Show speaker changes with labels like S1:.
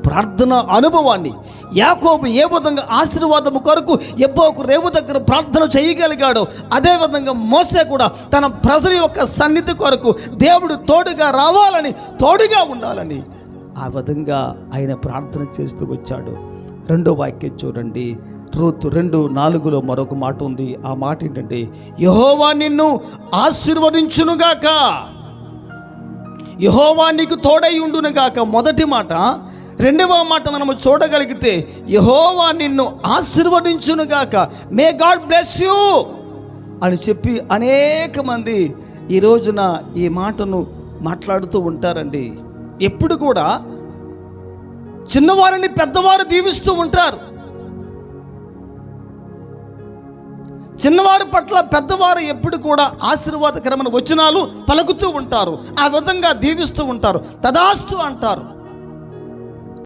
S1: ప్రార్థన అనుభవాన్ని యాకోబు ఏ విధంగా ఆశీర్వాదము కొరకు ఎబ్బోకు రేవు దగ్గర ప్రార్థన చేయగలిగాడో, అదేవిధంగా మోసే కూడా తన ప్రజల యొక్క సన్నిధి కొరకు దేవుడు తోడుగా రావాలని, తోడుగా ఉండాలని ఆ విధంగా ఆయన ప్రార్థన చేస్తూ వచ్చాడు. రెండో వాక్యం చూడండి, రూతు 2:4 మరొక మాట ఉంది. ఆ మాట ఏంటంటే, యెహోవా నిన్ను ఆశీర్వదించునుగాక, యెహోవా నీకు తోడై ఉండునుగాక. మొదటి మాట. రెండవ మాట మనము చూడగలిగితే, యెహోవా నిన్ను ఆశీర్వదించునుగాక, మే గాడ్ బ్లెస్ యూ అని చెప్పి అనేక మంది ఈ రోజున ఈ మాటను మాట్లాడుతూ ఉంటారండి. ఎప్పుడు కూడా చిన్నవారిని పెద్దవారు దీవిస్తూ ఉంటారు. చిన్నవారి పట్ల పెద్దవారు ఎప్పుడు కూడా ఆశీర్వాదకరమైన వచనాలు పలుకుతూ ఉంటారు. ఆ విధంగా దీవిస్తూ ఉంటారు. తదాస్తు అంటారు.